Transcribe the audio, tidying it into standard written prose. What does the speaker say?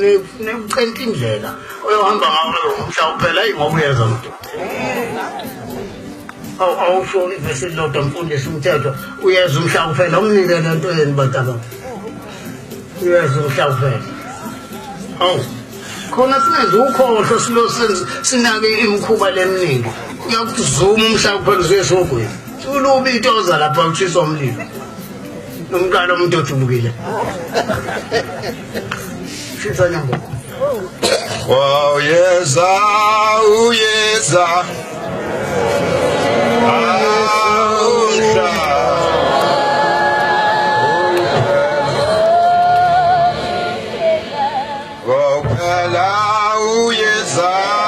Nekucenta indlela oyohamba ngayo umhlawuphela ingoba uyeza mntu awusho ivesi lodwa mfundisi umthetho uyeza umhlawuphela umnike lento yeni bataba uyeza umhlawuphela awu khona singenza ukhohlwa silo sinake imikhuba leminingi uyakuzuma umhlawuphela uzesogwini ulubi itoza lapha ushisa umlilo nomqala umuntu ojubukile shisa nyambo wow yeza uyeza wow phela uyeza